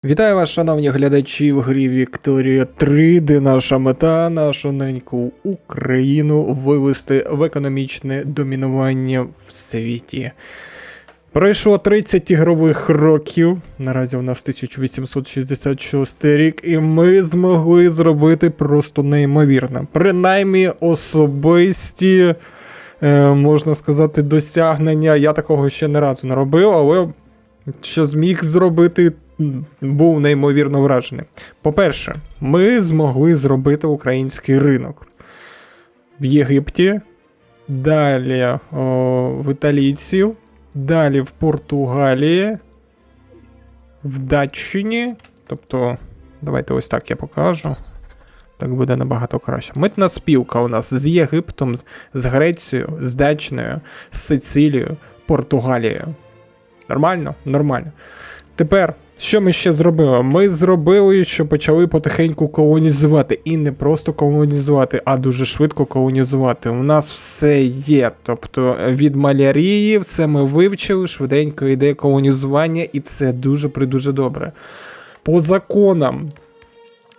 Вітаю вас, шановні глядачі, в грі Вікторія 3, де наша мета, нашу неньку Україну вивести в економічне домінування в світі. Пройшло 30 ігрових років, наразі у нас 1866 рік, і ми змогли зробити просто неймовірне. Принаймні особисті, можна сказати, досягнення. Я такого ще не разу не робив, але що зміг зробити, був неймовірно вражений. По-перше, ми змогли зробити український ринок в Єгипті, далі в італійців, далі в Португалії, в Датчині, тобто, давайте ось так я покажу, так буде набагато краще. Митна спілка у нас з Єгиптом, з Грецією, з Датчиною, з Сицилією, Португалією. Нормально? Нормально. Тепер, що ми ще зробили? Ми зробили, що почали потихеньку колонізувати. І не просто колонізувати, а дуже швидко колонізувати. У нас все є. Тобто від малярії все ми вивчили, швиденько йде колонізування, і це дуже-придуже добре. По законам.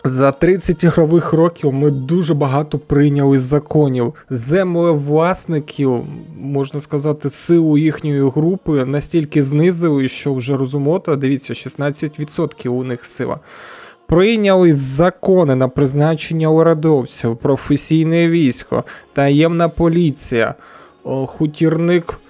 За 30 ігрових років ми дуже багато прийняли законів. Землевласників, можна сказати, силу їхньої групи настільки знизили, що вже розумота, дивіться, 16% у них сила. Прийняли закони на призначення урядовців, професійне військо, таємна поліція, хутірник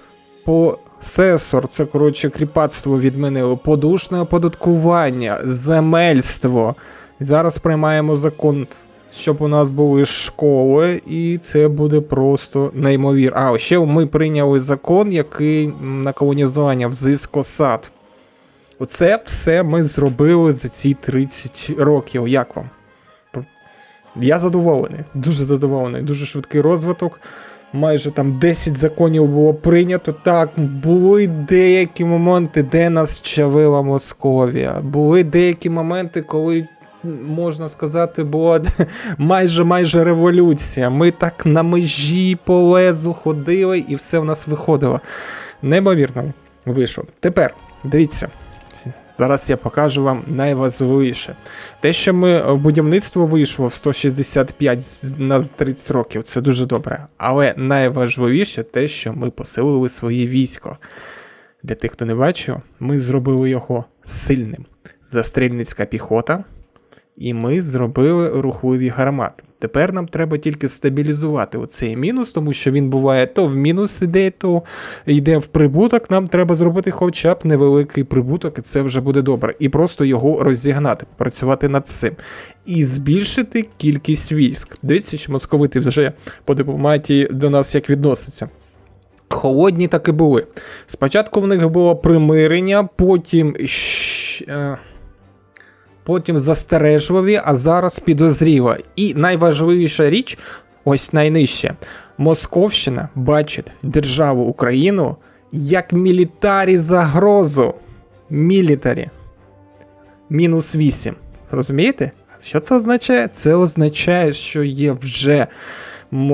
посесор, це, коротше, кріпацтво відмінили, подушне оподаткування, земельство. Зараз приймаємо закон, щоб у нас були школи, і це буде просто неймовірно. А, ще ми прийняли закон, який на колонізування, взиск осад. Оце все ми зробили за ці 30 років. Як вам? Я задоволений, дуже швидкий розвиток. Майже там 10 законів було прийнято. Так, були деякі моменти, де нас чавила Московія. Були деякі моменти, коли, можна сказати, була майже революція. Ми так на межі по лезу ходили і все в нас виходило. Неймовірно вийшло. Тепер, дивіться, зараз я покажу вам найважливіше. Те, що ми в будівництво вийшло в 165 на 30 років, це дуже добре. Але найважливіше те, що ми посилили своє військо. Для тих, хто не бачив, ми зробили його сильним. Застрільницька піхота. І ми зробили рухливі гармати. Тепер нам треба тільки стабілізувати оцей мінус, тому що він буває то в мінус іде, то йде в прибуток. Нам треба зробити хоча б невеликий прибуток, і це вже буде добре. І просто його розігнати, працювати над цим. І збільшити кількість військ. Дивіться, що московити вже по дипломатії до нас як відносяться. Холодні так і були. Спочатку в них було примирення, потім застережливі, а зараз підозріла. І найважливіша річ, ось найнижче. Московщина бачить державу Україну як мілітарі загрозу. Мілітарі. -8. Розумієте? Що це означає? Це означає, що є вже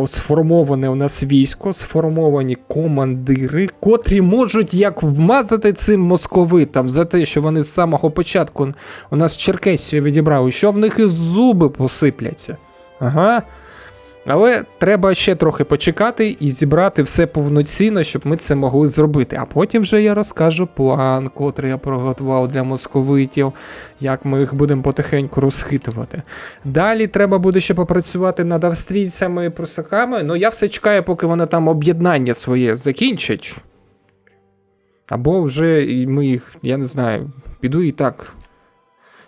сформоване у нас військо, сформовані командири, котрі можуть як вмазати цим московитам за те, що вони з самого початку у нас Черкесію відібрали, що в них і зуби посипляться. Ага. Але треба ще трохи почекати і зібрати все повноцінно, щоб ми це могли зробити. А потім вже я розкажу план, котрий я приготував для московитів, як ми їх будемо потихеньку розхитувати. Далі треба буде ще попрацювати над австрійцями і прусаками, але я все чекаю, поки вони там об'єднання своє закінчать. Або вже ми їх, я не знаю, піду і так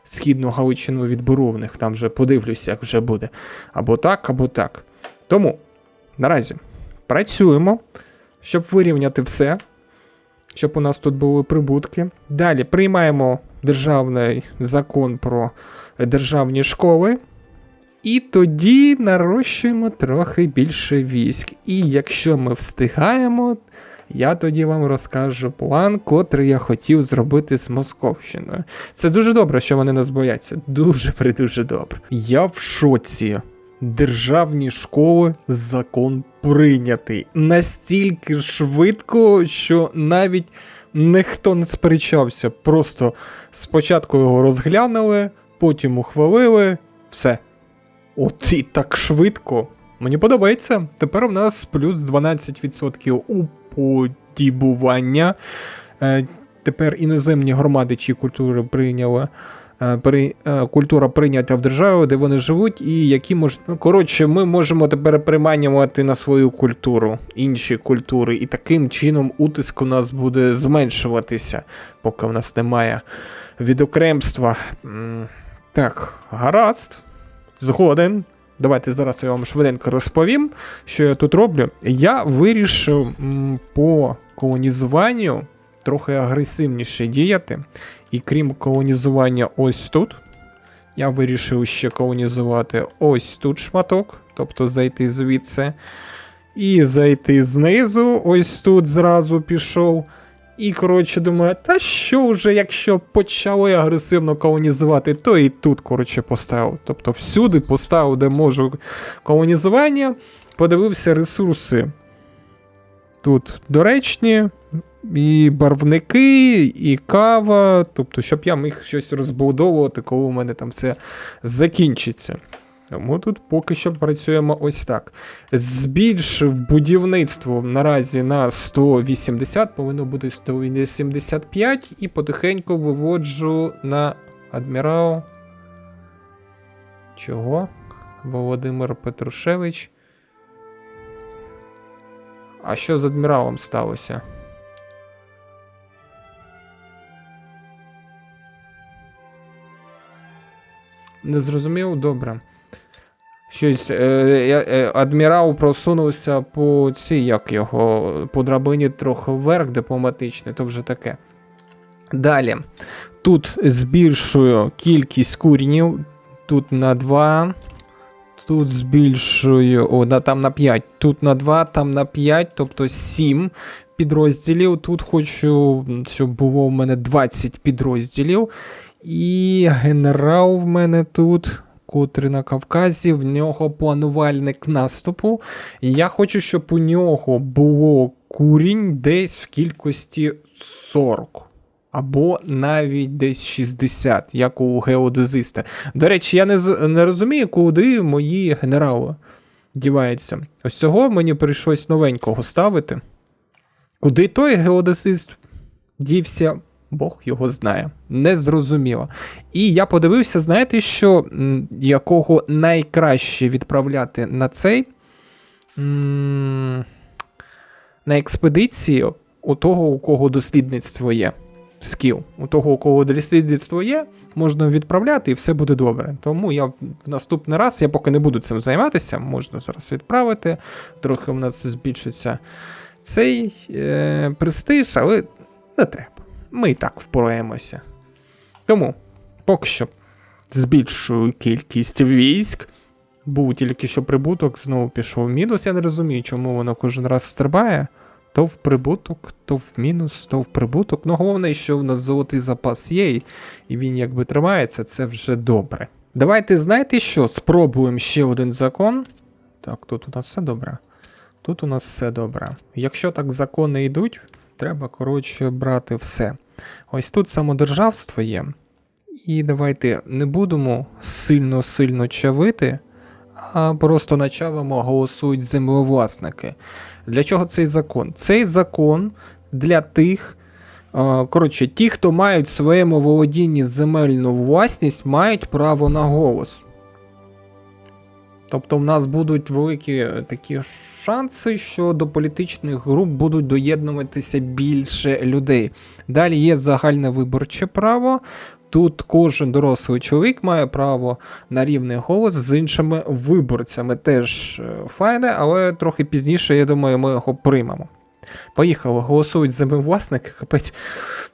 Східну Галичину відберу в них, там вже подивлюся, як вже буде. Або так, або так. Тому, наразі, працюємо, щоб вирівняти все, щоб у нас тут були прибутки. Далі приймаємо державний закон про державні школи. І тоді нарощуємо трохи більше військ. І якщо ми встигаємо, я тоді вам розкажу план, котрий я хотів зробити з Московщиною. Це дуже добре, що вони нас бояться. Дуже добре. Я в шоці. Державні школи, закон прийнятий. Настільки швидко, що навіть ніхто не сперечався. Просто спочатку його розглянули, потім ухвалили, все. От і так швидко. Мені подобається. Тепер у нас плюс 12% уподібування. Тепер іноземні громади чи культури прийняли. Культура прийнята в державі, де вони живуть, і які можуть. Ну, коротше, ми можемо тепер приманювати на свою культуру, інші культури, і таким чином утиск у нас буде зменшуватися, поки в нас немає відокремства. Так, гаразд. Згоден. Давайте зараз я вам швиденько розповім, що я тут роблю. Я вирішив по колонізуванню трохи агресивніше діяти. І крім колонізування ось тут, я вирішив ще колонізувати ось тут шматок, тобто зайти звідси. І зайти знизу, ось тут зразу пішов. І, коротше, думаю, та що вже, якщо почали агресивно колонізувати, то і тут, коротше, поставив. Тобто всюди поставив, де можу колонізування, подивився ресурси. Тут доречні, і барвники, і кава, тобто, щоб я міг щось розбудовувати, коли у мене там все закінчиться. Тому тут поки що працюємо ось так. Збільшив будівництво наразі на 180, повинно бути 175, і потихеньку виводжу на адмірал. Чого? Володимир Петрушевич. А що з адміралом сталося? Не зрозумів? Добре. Щось, адмірал просунувся по по драбині трохи вверх дипломатичний, то вже таке. Далі. Тут збільшую кількість куренів, тут на 2, тут збільшую, там на 5, тут на 2, там на 5, тобто 7 підрозділів. Тут хочу, щоб було в мене 20 підрозділів. І генерал в мене тут, котрий на Кавказі, в нього планувальник наступу. І я хочу, щоб у нього було курінь десь в кількості 40. Або навіть десь 60, як у геодезиста. До речі, я не розумію, куди мої генерали діваються. Ось цього мені прийшлось новенького ставити. Куди той геодезист дівся? Бог його знає. Незрозуміло. І я подивився, знаєте, що якого найкраще відправляти на цей на експедицію у того, у кого дослідництво є. Скіл. У того, у кого дослідництво є, можна відправляти і все буде добре. Тому я в наступний раз, я поки не буду цим займатися, можна зараз відправити. Трохи в нас збільшиться цей престиж, але не треба. Ми і так впораємося. Тому, поки що, збільшую кількість військ. Був тільки що прибуток, знову пішов в мінус. Я не розумію, чому воно кожен раз стрибає. То в прибуток, то в мінус, то в прибуток. Ну, головне, що в нас золотий запас є, і він якби тримається, це вже добре. Давайте, знаєте що, спробуємо ще один закон. Так, тут у нас все добре. Тут у нас все добре. Якщо так закони йдуть, треба, коротше, брати все. Ось тут самодержавство є. І давайте не будемо сильно чавити, а просто начавимо голосують землевласники. Для чого цей закон? Цей закон для тих, ті, хто мають в своєму володінні земельну власність, мають право на голос. Тобто в нас будуть великі такі шанси, що до політичних груп будуть доєднуватися більше людей. Далі є загальне виборче право. Тут кожен дорослий чоловік має право на рівний голос з іншими виборцями. Теж файне, але трохи пізніше, я думаю, ми його приймемо. Поїхали, голосують землевласники. Капець,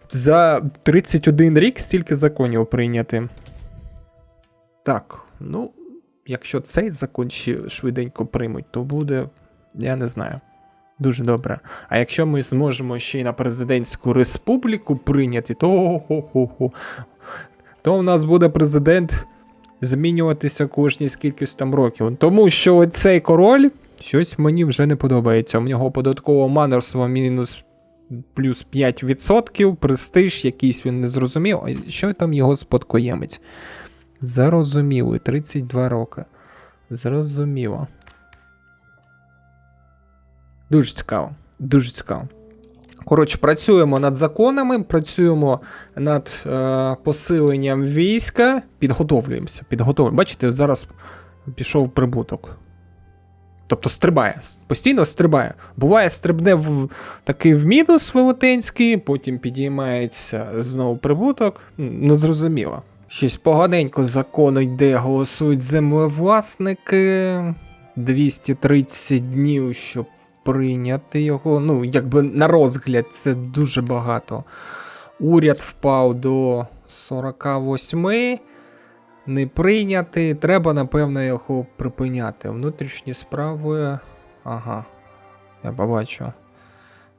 за 31 рік стільки законів прийняти. Так, ну, якщо цей закон ще швиденько приймуть, то буде, я не знаю, дуже добре. А якщо ми зможемо ще й на президентську республіку прийняти, то у нас буде президент змінюватися кожні скількись там років. Тому що цей король, щось мені вже не подобається. У нього податкове манерство мінус плюс 5%, престиж якийсь він не зрозумів. А що там його спадкоємець? Зарозумілий, 32 роки. Зрозуміло. Дуже цікаво. Дуже цікаво. Коротше, працюємо над законами, працюємо над посиленням війська, підготовлюємося. Бачите, зараз пішов прибуток. Тобто стрибає, постійно стрибає. Буває, стрибне такий в мінус велетенський, потім підіймається знову прибуток. Незрозуміло. Щось поганенько закону йде, голосують землевласники. 230 днів, щоб прийняти його. Ну, якби на розгляд це дуже багато. Уряд впав до 48. Не прийняти. Треба, напевно, його припиняти. Внутрішні справи. Ага. Я побачу.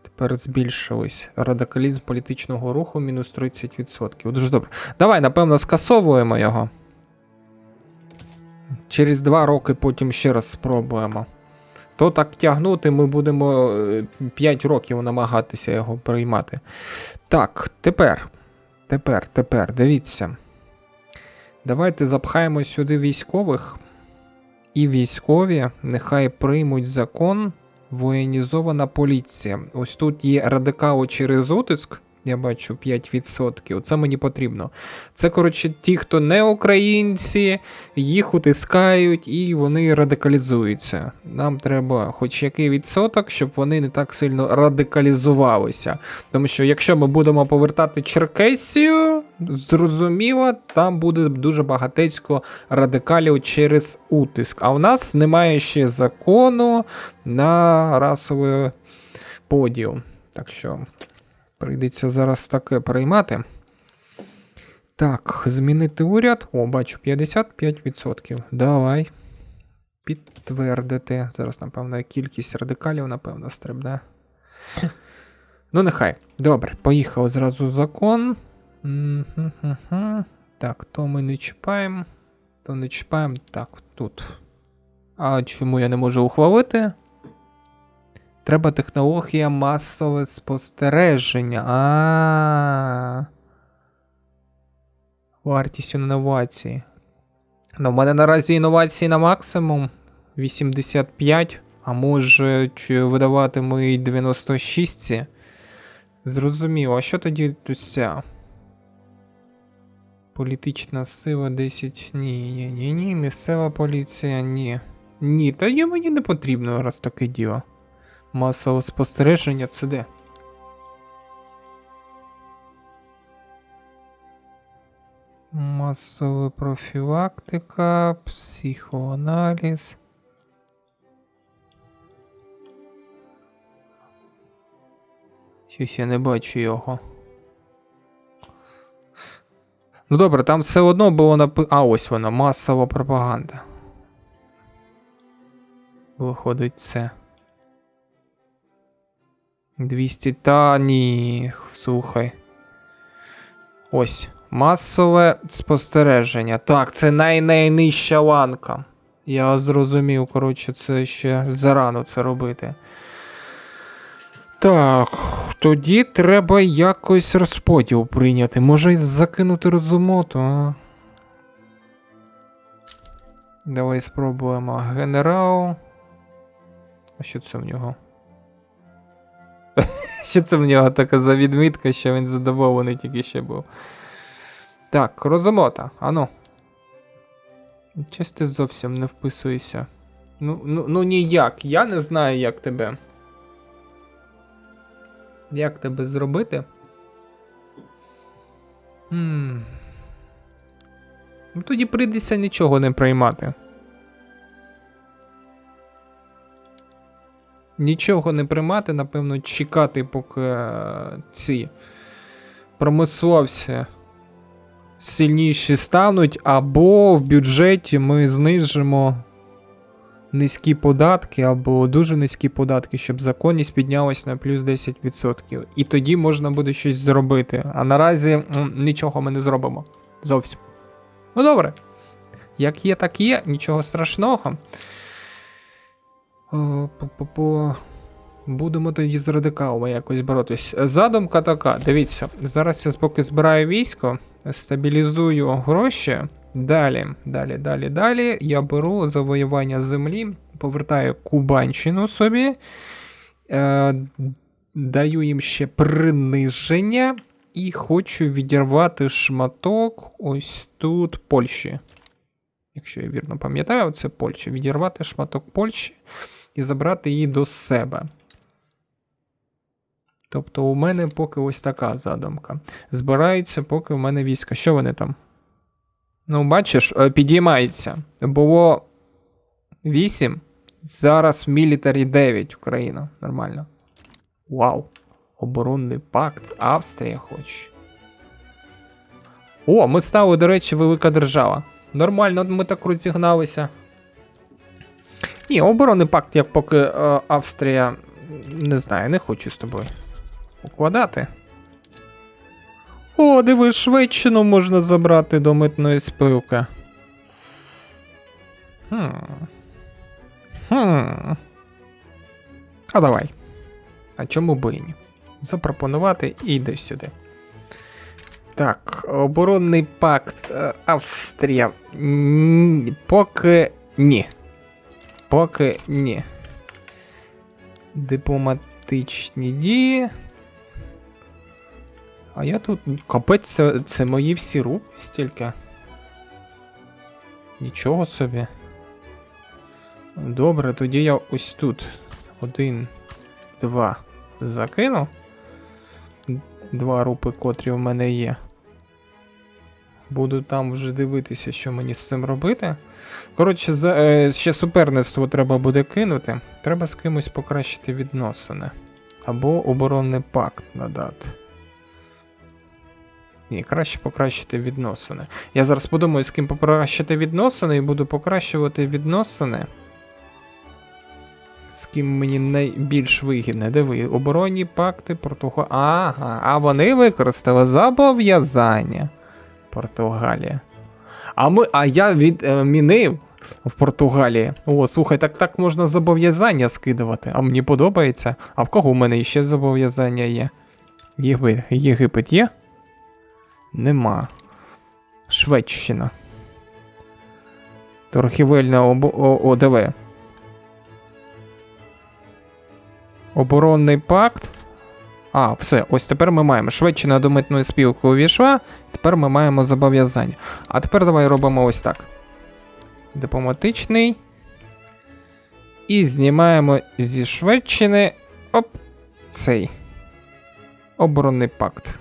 Тепер збільшились. Радикалізм політичного руху мінус 30%. Дуже добре. Давай, напевно, скасовуємо його. Через 2 роки потім ще раз спробуємо. То так тягнути, ми будемо 5 років намагатися його приймати. Так, тепер, дивіться. Давайте запхаємо сюди військових. І військові нехай приймуть закон воєнізована поліція. Ось тут є радикали через утиск. Я бачу 5%. Це мені потрібно. Це, коротше, ті, хто не українці, їх утискають і вони радикалізуються. Нам треба хоч який відсоток, щоб вони не так сильно радикалізувалися. Тому що якщо ми будемо повертати Черкесію, зрозуміло, там буде дуже багатецько радикалів через утиск. А в нас немає ще закону на расовий поділ. Так що прийдеться зараз таке приймати. Так, змінити уряд. О, бачу, 55%. Давай. Підтвердити. Зараз, напевно, кількість радикалів, напевно, стрибне. Ну, нехай. Добре, поїхав зразу закон. Так, то ми не чіпаємо. То не чіпаємо. Так, тут. А чому я не можу ухвалити? Треба технологія масове спостереження. Вартість інновації. Ну, в мене наразі інновації на максимум 85, а можуть видавати ми 96. Зрозуміло. А що тоді тут ця? Політична сила 10. Ні. Місцева поліція, ні. Ні, та мені не потрібно, раз таке діло. Масове спостереження, це де? Масова профілактика, психоаналіз. Щось я не бачу його. Ну добре, там все одно було написано. А, ось воно, масова пропаганда. Виходить це. 200, та ні, слухай. Ось, масове спостереження. Так, це найнижча ланка. Я зрозумів, коротше, це ще зарано це робити. Так, тоді треба якось розподіл прийняти. Може закинути розумоту, а? Давай спробуємо. Генерал. А що це в нього? Що це в нього така за відмітка, що він задоволений тільки ще був. Так, розумота, ану. Честь ти зовсім не вписуєшся. Ну ніяк, я не знаю, як тебе. Як тебе зробити? Ну тоді прийдеться нічого не приймати. Нічого не приймати, напевно, чекати, поки ці промисловці сильніші стануть, або в бюджеті ми знижимо низькі податки, або дуже низькі податки, щоб законність піднялась на плюс 10%. І тоді можна буде щось зробити. А наразі нічого ми не зробимо. Зовсім. Ну добре. Як є, так є. Нічого страшного. Будемо тоді з радикалами якось боротись. Задумка така, дивіться, зараз я поки збираю військо, стабілізую гроші. Далі. Я беру завоювання землі, повертаю Кубанщину собі, даю їм ще приниження і хочу відірвати шматок ось тут Польщі. Якщо я вірно пам'ятаю, це Польща. Відірвати шматок Польщі і забрати її до себе. Тобто у мене поки ось така задумка. Збираються поки в мене війська. Що вони там? Ну, бачиш, підіймається. Було 8, зараз мілітарі 9 Україна. Нормально. Вау. Оборонний пакт. Австрія хоче. О, ми стали, до речі, велика держава. Нормально, ми так розігналися. Ні, оборонний пакт, як поки Австрія, не знаю, не хочу з тобою укладати. О, диви, Шведщину можна забрати до митної спілки. А давай. А чому б і ні? Запропонувати і йди сюди. Так, оборонний пакт Австрія. Поки ні. Поки ні. Дипломатичні дії. А я тут... Капець, це мої всі руки стільки. Нічого собі. Добре, тоді я ось тут 1, 2 закину. 2 рупи, котрі в мене є. Буду там вже дивитися, що мені з цим робити. Коротше, ще суперництво треба буде кинути. Треба з кимось покращити відносини. Або оборонний пакт надати. Ні, краще покращити відносини. Я зараз подумаю, з ким покращити відносини, і буду покращувати відносини. З ким мені найбільш вигідне. Диви, оборонні пакти Португалії. Ага, а вони використали зобов'язання. Португалія. А я відмінив в Португалії. О, слухай, так можна зобов'язання скидувати. А мені подобається. А в кого в мене ще зобов'язання є? Єгипет є? Нема. Шведщина. Торгівельна ОДВ. Оборонний пакт. А, все, ось тепер ми маємо. Шведщина до митної спілки увійшла, тепер ми маємо зобов'язання. А тепер давай робимо ось так. Дипломатичний. І знімаємо зі Шведщини. Оп, цей. Оборонний пакт.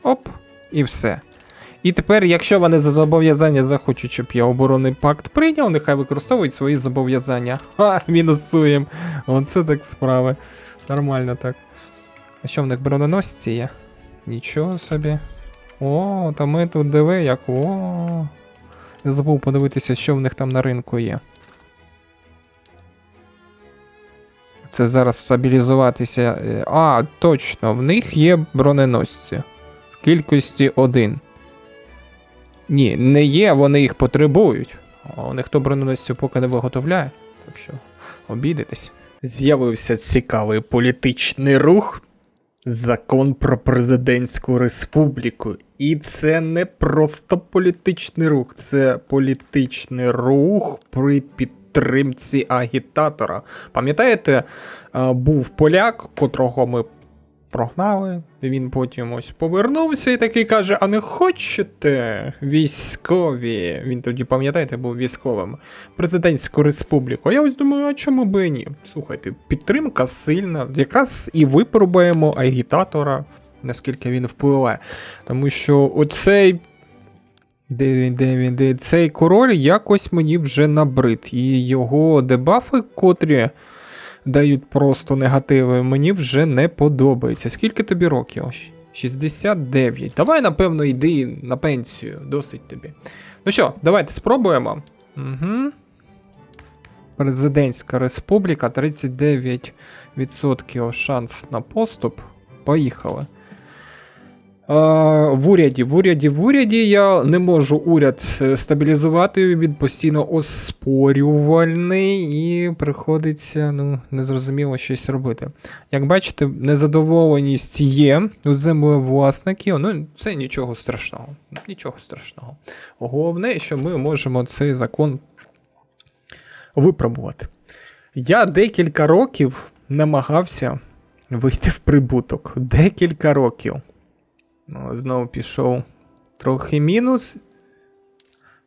Оп, і все. І тепер, якщо вони за зобов'язання захочуть, щоб я оборонний пакт прийняв, нехай використовують свої зобов'язання. Ха, мінусуємо. Оце так справи. Нормально так. А що в них броненосці є? Нічого собі. О, та ми тут диви, як. О. Я забув подивитися, що в них там на ринку є. Це зараз стабілізуватися. А, точно, в них є броненосці. В кількості 1. Ні, не є, вони їх потребують. А ніхто броненосців поки не виготовляє. Так що, обійдетесь. З'явився цікавий політичний рух. Закон про президентську республіку. І це не просто політичний рух, це політичний рух при підтримці агітатора. Пам'ятаєте, був поляк, котрого ми прогнали, він потім ось повернувся і такий каже: а не хочете військові? Він тоді, пам'ятаєте, був військовим. Президентську республіку. А я ось думаю, а чому би і ні? Слухайте, підтримка сильна. Якраз і випробуємо агітатора, наскільки він впливає. Тому що оцей... Цей король якось мені вже набрид. І його дебафи, котрі дають просто негативи, мені вже не подобається. Скільки тобі років? 69. Давай, напевно, йди на пенсію. Досить тобі. Ну що, давайте спробуємо. Угу. Президентська республіка, 39% шанс на поступ. Поїхали. В уряді я не можу уряд стабілізувати, він постійно оспорювальний і приходиться, незрозуміло щось робити. Як бачите, незадоволеність є у землевласників, це нічого страшного. Нічого страшного. Головне, що ми можемо цей закон випробувати. Я декілька років намагався вийти в прибуток. Декілька років. Знову пішов трохи мінус.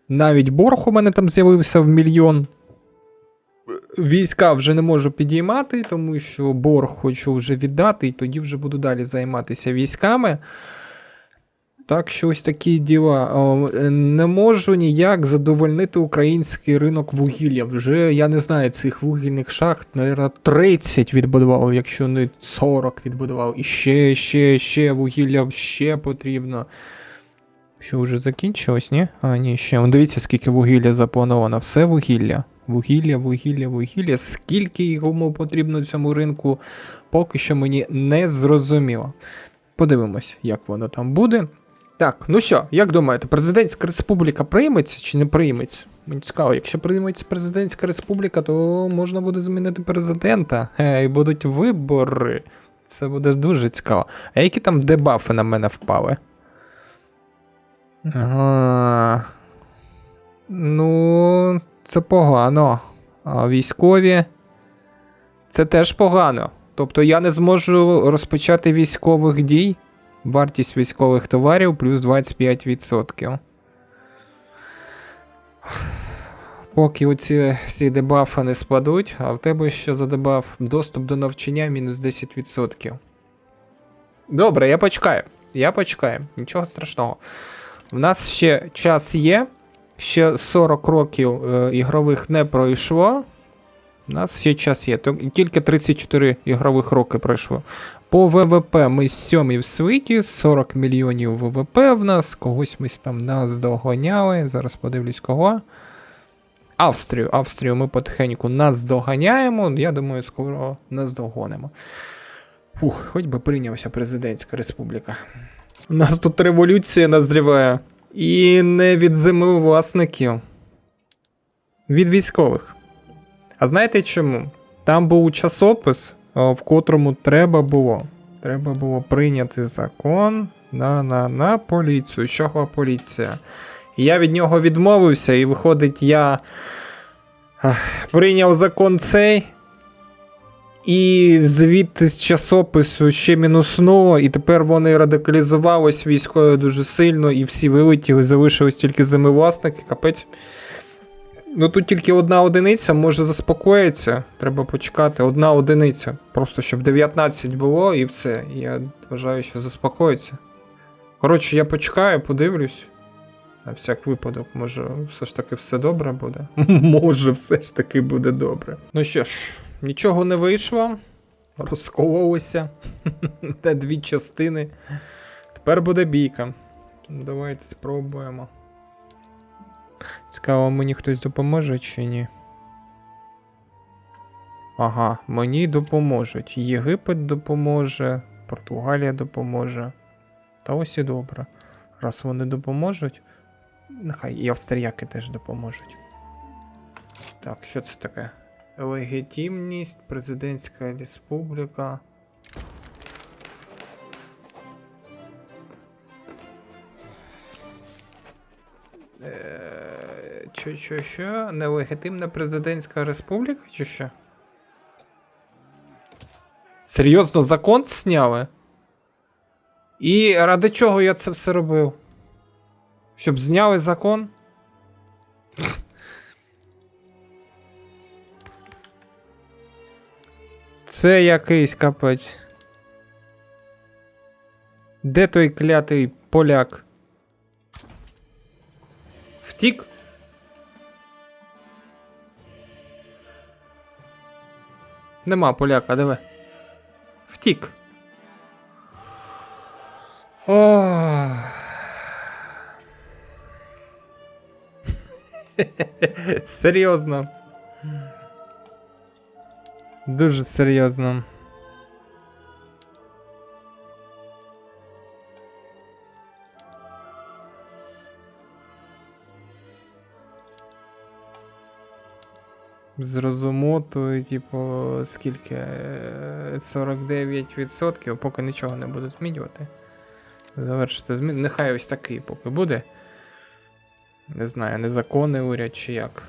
Навіть борг у мене там з'явився в 1 мільйон. Війська вже не можу підіймати, тому що борг хочу вже віддати, і тоді вже буду далі займатися військами. Так що ось такі діла. Не можу ніяк задовольнити український ринок вугілля. Вже, я не знаю, цих вугільних шахт, мабуть, 30 відбудував, якщо не 40 відбудував. І ще вугілля ще потрібно. Що, вже закінчилось, ні? Ні, ще. Дивіться, скільки вугілля заплановано. Все вугілля. Вугілля. Скільки йому потрібно цьому ринку, поки що мені не зрозуміло. Подивимось, як воно там буде. Так, ну що, як думаєте, президентська республіка прийметься чи не прийметься? Мені цікаво, якщо прийметься президентська республіка, то можна буде змінити президента, і будуть вибори. Це буде дуже цікаво. А які там дебафи на мене впали? Це погано. А військові? Це теж погано. Тобто я не зможу розпочати військових дій? Вартість військових товарів плюс 25%. Поки оці всі дебафи не спадуть, а в тебе що за дебаф? Доступ до навчання мінус 10%. Добре, я почекаю. Нічого страшного. В нас ще час є. Ще 40 років ігрових не пройшло. У нас ще час є. Тільки 34 ігрових роки пройшло. По ВВП ми 7-й в світі, 40 мільйонів ВВП в нас. Когось ми там наздоганяли. Зараз подивлюсь кого. Австрію ми потихеньку наздоганяємо. Я думаю, скоро наздогонимо. Хоч би прийнявся президентська республіка. У нас тут революція назріває. І не від землевласників. Від військових. А знаєте чому? Там був часопис, в котрому треба було прийняти закон на поліцію. Чого поліція? Я від нього відмовився, і виходить, я прийняв закон цей, і звідти з часопису ще мінуснуло, і тепер вони радикалізувались військові дуже сильно, і всі вилетіли, залишились тільки землевласники, капець. Тут тільки одна одиниця може заспокоїтися, треба почекати, одна одиниця. Просто щоб 19 було і все, я вважаю, що заспокоїться. Коротше, я почекаю, подивлюсь. На всяк випадок, може все ж таки все добре буде? Може все ж таки буде добре. Ну що ж, нічого не вийшло, розкололося на 2 частини. Тепер буде бійка. Давайте спробуємо. Цікаво, мені хтось допоможе чи ні? Ага, мені допоможуть. Єгипет допоможе, Португалія допоможе. Та ось і добре. Раз вони допоможуть, нехай і австріяки теж допоможуть. Так, що це таке? Легітимність, президентська республіка. Що? Нелегітимна президентська республіка, чи що? Серйозно, закон зняли? І ради чого я це все робив? Щоб зняли закон? Це якийсь капець. Де той клятий поляк? Втік? Нема поляка, диви. Втік. О. Серйозно. Дуже серйозно. З розумоту, типу, скільки? 49%, поки нічого не буду змінювати. Завершити зміни. Нехай ось такий поки буде. Не знаю, незаконний уряд чи як.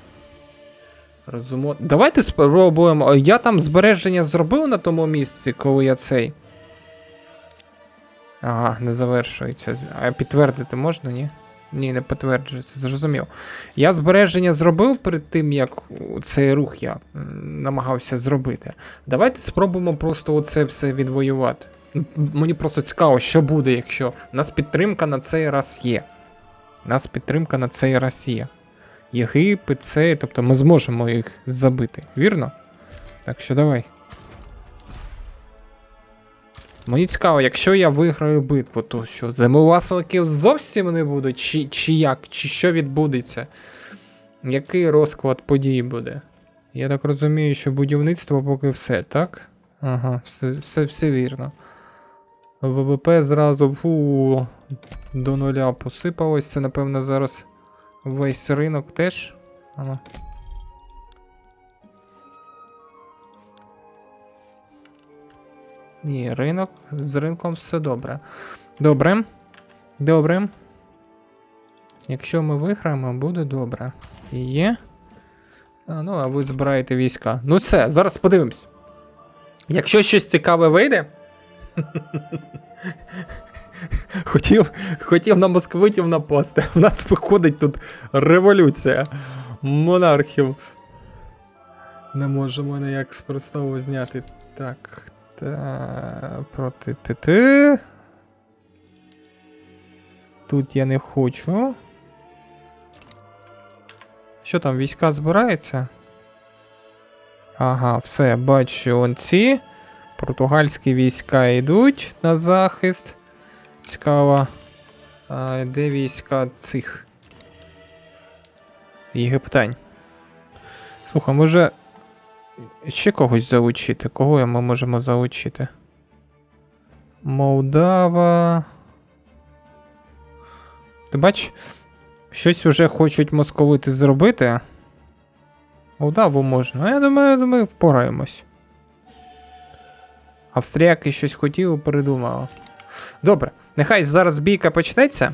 Розумот. Давайте спробуємо. Я там збереження зробив на тому місці, коли я цей. Ага, не завершується. А підтвердити можна, ні? Ні, не підтверджується, зрозумів. Я збереження зробив перед тим, як цей рух я намагався зробити. Давайте спробуємо просто оце все відвоювати. Мені просто цікаво, що буде, якщо у нас підтримка на цей раз є. У нас підтримка на цей раз є. Єгипет, це, тобто ми зможемо їх забити, вірно? Так що давай. Мені цікаво, якщо я виграю битву, то що, землевласників зовсім не буде? Чи як? Чи що відбудеться? Який розклад подій буде? Я так розумію, що будівництво поки все, так? Ага, все вірно. ВВП зразу до нуля посипалось. Це, напевно, зараз весь ринок теж. Ага. Ні, ринок, з ринком все добре. Добре. Добре. Якщо ми виграємо, буде добре. Є. Ну, а ви збираєте війська. Ну все, зараз подивимось. Якщо щось цікаве вийде. Хотів на московитів напасти. У нас виходить тут революція монархів. Не можемо ніяк спростову зняти. Так. Проти ТТ. Тут я не хочу. Що там, війська збираються? Ага, все, бачу он ці. Португальські війська йдуть на захист. Цікаво. Де війська цих? Єгиптань. Слухай, може ще когось залучити? Кого ми можемо залучити? Молдава. Ти бач? Щось уже хочуть московити зробити. Молдаву можна. Я думаю, впораємось. Австріяки щось хотіли, передумали. Добре, нехай зараз бійка почнеться.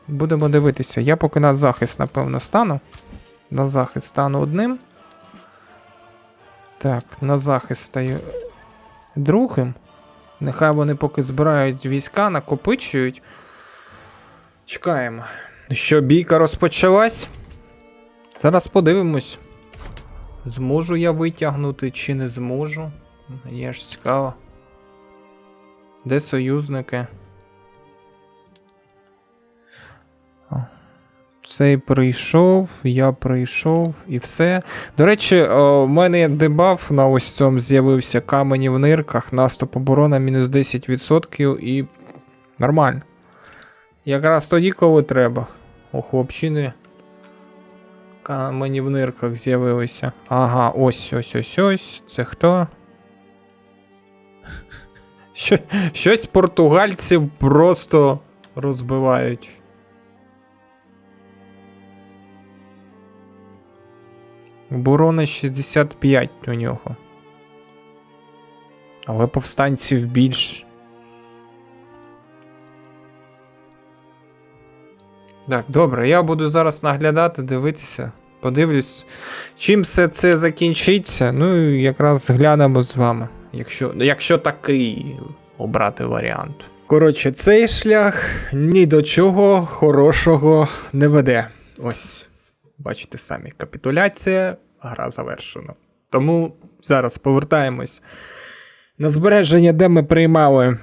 Будемо дивитися. Я поки на захист, напевно, стану. На захист стану одним. Так, на захист стаю другим. Нехай вони поки збирають війська, накопичують. Чекаємо. Що, бійка розпочалась? Зараз подивимось. Зможу я витягнути чи не зможу? Мені ж цікаво. Де союзники? Цей прийшов, я прийшов і все. До речі, в мене дебаф на ось цьому з'явився. Камені в нирках, наступ оборона мінус 10% і нормально. Якраз тоді, коли треба. У хлопчини камені в нирках з'явилися. Ага, ось. Це хто? Щось португальців просто розбивають. Оборона 65 у нього. Але повстанців більше. Так, добре, я буду зараз наглядати, дивитися, подивлюсь, чим все це закінчиться. Ну і якраз глянемо з вами, якщо такий обрати варіант. Коротше, цей шлях ні до чого хорошого не веде. Ось, бачите самі, капітуляція, гра завершена. Тому зараз повертаємось на збереження, де ми приймали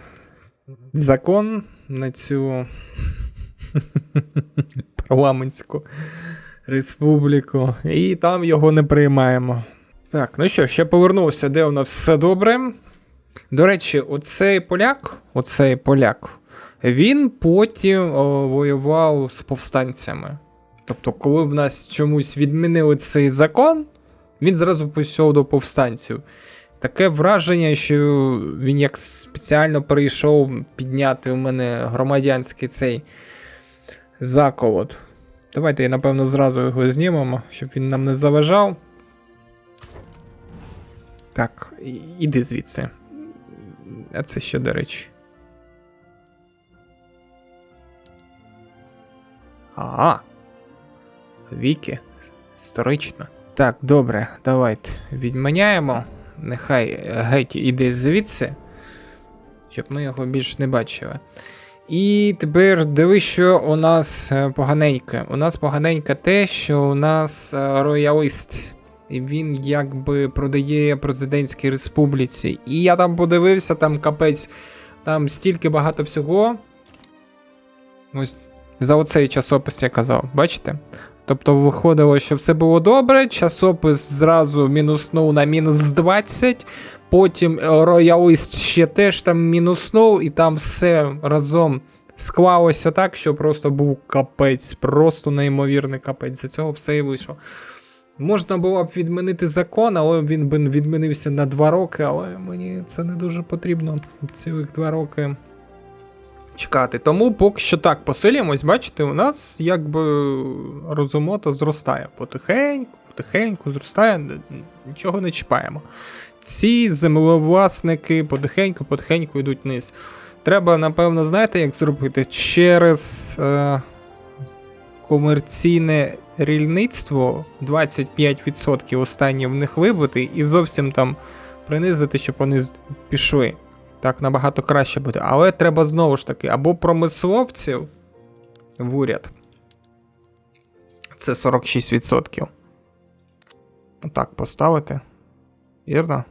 закон на цю парламентську республіку, і там його не приймаємо. Так, ну що, ще повернувся, де у нас все добре. До речі, оцей поляк, він потім воював з повстанцями. Тобто, коли в нас чомусь відмінили цей закон, він зразу пішов до повстанців. Таке враження, що він як спеціально прийшов підняти у мене громадянський цей заколот. Давайте, напевно, зразу його знімемо, щоб він нам не заважав. Так, іди звідси. А це що, до речі? Віки. Історично. Так, добре, давайте відміняємо. Нехай геть іде звідси, щоб ми його більш не бачили. І тепер дивись, що у нас поганеньке. У нас поганеньке те, що у нас роялист. І він якби продає президентській республіці. І я там подивився, там капець, там стільки багато всього. Ось за оцей часопис я казав, бачите? Тобто виходило, що все було добре, часопис зразу мінуснув на мінус 20, потім роялист ще теж там мінуснув, і там все разом склалося так, що просто був капець, просто неймовірний капець. За цього все і вийшло. Можна було б відмінити закон, але він би відмінився на 2 роки, але мені це не дуже потрібно, цілих 2 роки чекати. Тому поки що так посилюємось, бачите, у нас якби розумота зростає. Потихеньку зростає, нічого не чіпаємо. Ці землевласники потихеньку йдуть вниз. Треба, напевно, знаєте, як зробити? Через комерційне рільництво 25% останні в них вибити і зовсім там принизити, щоб вони пішли. Так набагато краще буде. Але треба знову ж таки або промисловців в уряд. Це 46%. Отак поставити. Вірно?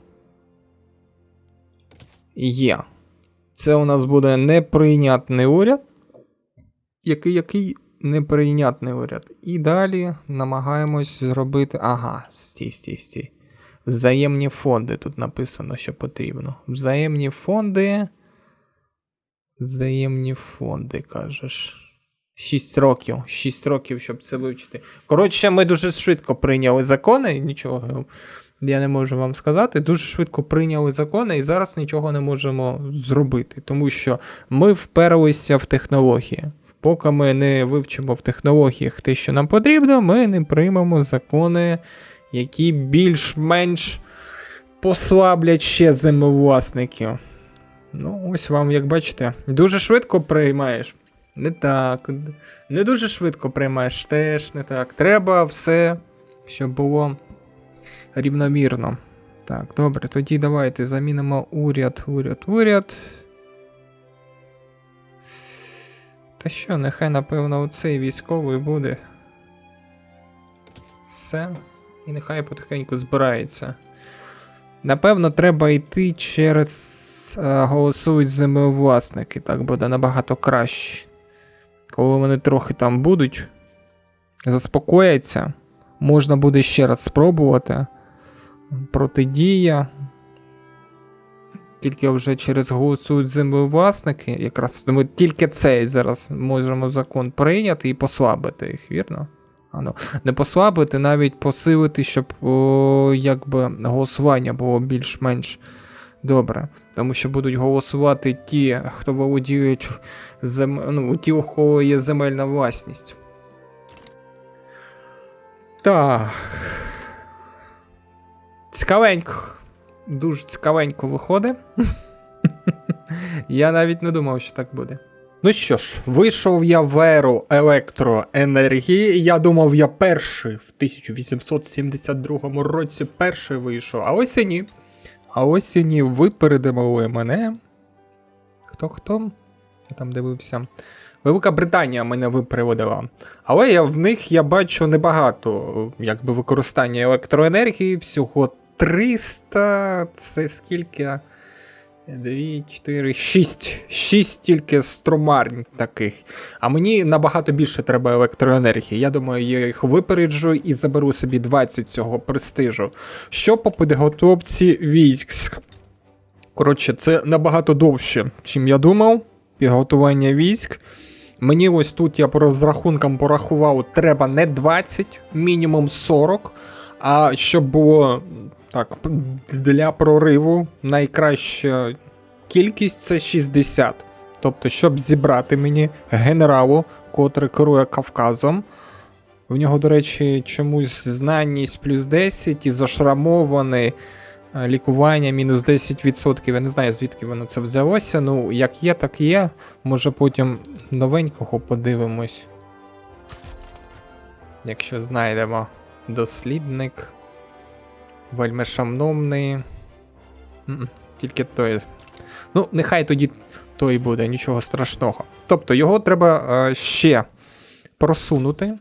Є. Це у нас буде неприйнятний уряд. Який неприйнятний уряд. І далі намагаємось зробити... Ага, стій. Взаємні фонди. Тут написано, що потрібно. Взаємні фонди, кажеш. 6 років. 6 років, щоб це вивчити. Коротше, ми дуже швидко прийняли закони. Нічого я не можу вам сказати. Дуже швидко прийняли закони і зараз нічого не можемо зробити. Тому що ми вперлися в технології. Поки ми не вивчимо в технологіях те, що нам потрібно, ми не приймемо закони, які більш-менш послаблять ще землевласників. Ну, ось вам, як бачите, дуже швидко приймаєш. Не так. Не дуже швидко приймаєш, теж не так. Треба все, щоб було рівномірно. Так, добре, тоді давайте замінимо уряд. Та що, нехай, напевно, оцей військовий буде. Все. І нехай потихеньку збирається. Напевно, треба йти через голосують землевласники. Так буде набагато краще. Коли вони трохи там будуть, заспокояться, можна буде ще раз спробувати. Протидія. Тільки вже через голосують землевласники, якраз ми тільки цей зараз можемо закон прийняти і послабити їх, вірно? Не послабити, навіть посилити, щоб якби голосування було більш-менш добре. Тому що будуть голосувати ті, хто володіють ті, у кого є земельна власність. Так. Цікавенько. Дуже цікавенько виходить. Я навіть не думав, що так буде. Ну що ж, вийшов я в еру електроенергії. Я думав, я перший в 1872 році перший вийшов. А осені випередили мене. Хто? Я там дивився. Велика Британія мене випередила. Але в них я бачу небагато якби використання електроенергії. Всього 300, це скільки? 2, 4, 6. 6 тільки струмарень таких. А мені набагато більше треба електроенергії. Я думаю, я їх випереджу і заберу собі 20 цього престижу. Що по підготовці військ? Коротше, це набагато довше, чим я думав. Підготування військ. Мені ось тут я по розрахункам порахував, треба не 20, мінімум 40. А щоб було так, для прориву найкраща кількість це 60. Тобто, щоб зібрати мені генералу, котрий керує Кавказом. В нього, до речі, чомусь знанність плюс 10 і зашрамований Лікування мінус 10%. Я не знаю, звідки воно це взялося. Ну, як є, так є. Може потім новенького подивимось. Якщо знайдемо. Дослідник. Вельми шановний. Тільки той. Ну, нехай тоді той буде, нічого страшного. Тобто його треба ще просунути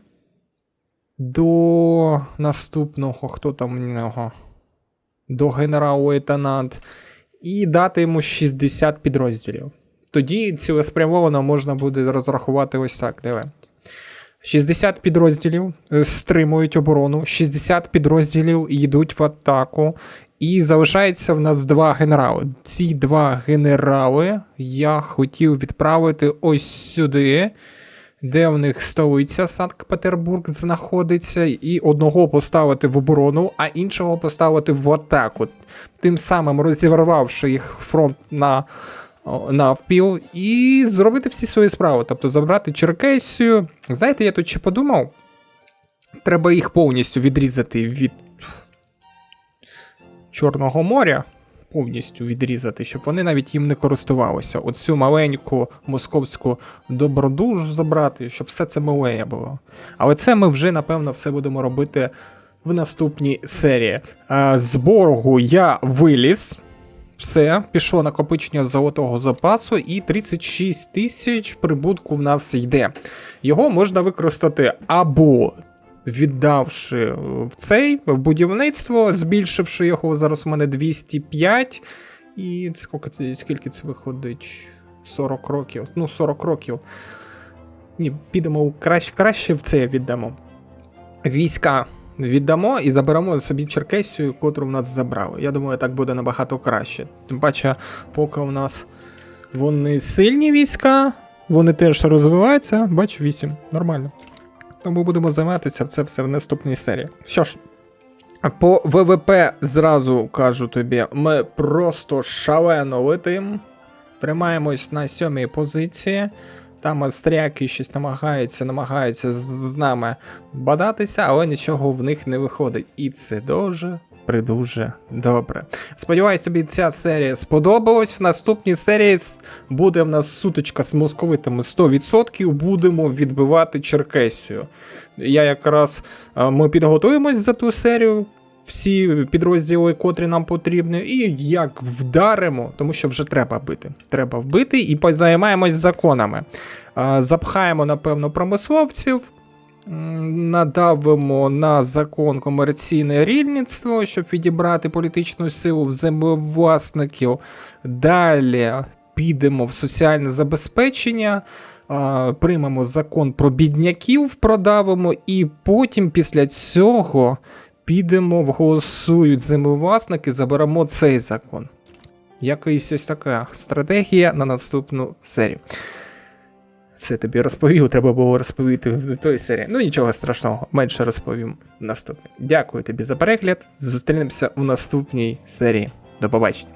до наступного, хто там у нього? До генерал-лейтенант. І дати йому 60 підрозділів. Тоді цілеспрямовано можна буде розрахувати ось так. Диви. 60 підрозділів стримують оборону, 60 підрозділів йдуть в атаку. І залишається в нас 2 генерали. Ці 2 генерали я хотів відправити ось сюди, де в них столиця Санкт-Петербург знаходиться, і одного поставити в оборону, а іншого поставити в атаку. Тим самим розірвавши їх фронт навпіл і зробити всі свої справи. Тобто забрати Черкесію. Знаєте, я тут ще подумав, треба їх повністю відрізати від Чорного моря, повністю відрізати, щоб вони навіть їм не користувалися. Оцю маленьку московську добродужу забрати, щоб все це милеє було. Але це ми вже, напевно, все будемо робити в наступній серії. З боргу я виліз. Все, пішло накопичення золотого запасу і 36 тисяч прибутку в нас йде. Його можна використати або віддавши в будівництво, збільшивши його, зараз у мене 205, і скільки це виходить? 40 років. Ну, 40 років. Ні, підемо краще в це віддамо. Війська віддамо і заберемо собі Черкесію, котру в нас забрали. Я думаю, так буде набагато краще. Тим паче, поки у нас вони сильні війська, вони теж розвиваються. Бач, 8. Нормально. Тому будемо займатися це все в наступній серії. Що ж, по ВВП зразу кажу тобі, ми просто шалено летим. Тримаємось на 7-й позиції. Там австріяки щось намагаються з нами бадатися, але нічого в них не виходить. І це дуже добре. Сподіваюсь, тобі ця серія сподобалась. В наступній серії буде в нас сутичка з московитами 100%. Будемо відбивати Черкесію. Ми підготуємось за ту серію. Всі підрозділи, котрі нам потрібні, і як вдаримо, тому що вже треба бити. Треба вбити і позаймаємось законами. Запхаємо, напевно, промисловців, надавимо на закон комерційне рільництво, щоб відібрати політичну силу в землевласників. Далі підемо в соціальне забезпечення, приймемо закон про бідняків, продавимо, і потім після цього підемо, голосують землевласники, заберемо цей закон. Якась ось така стратегія на наступну серію. Все тобі розповів, треба було розповісти в той серії. Ну нічого страшного, менше розповім в наступній. Дякую тобі за перегляд, зустрінемося в наступній серії. До побачення.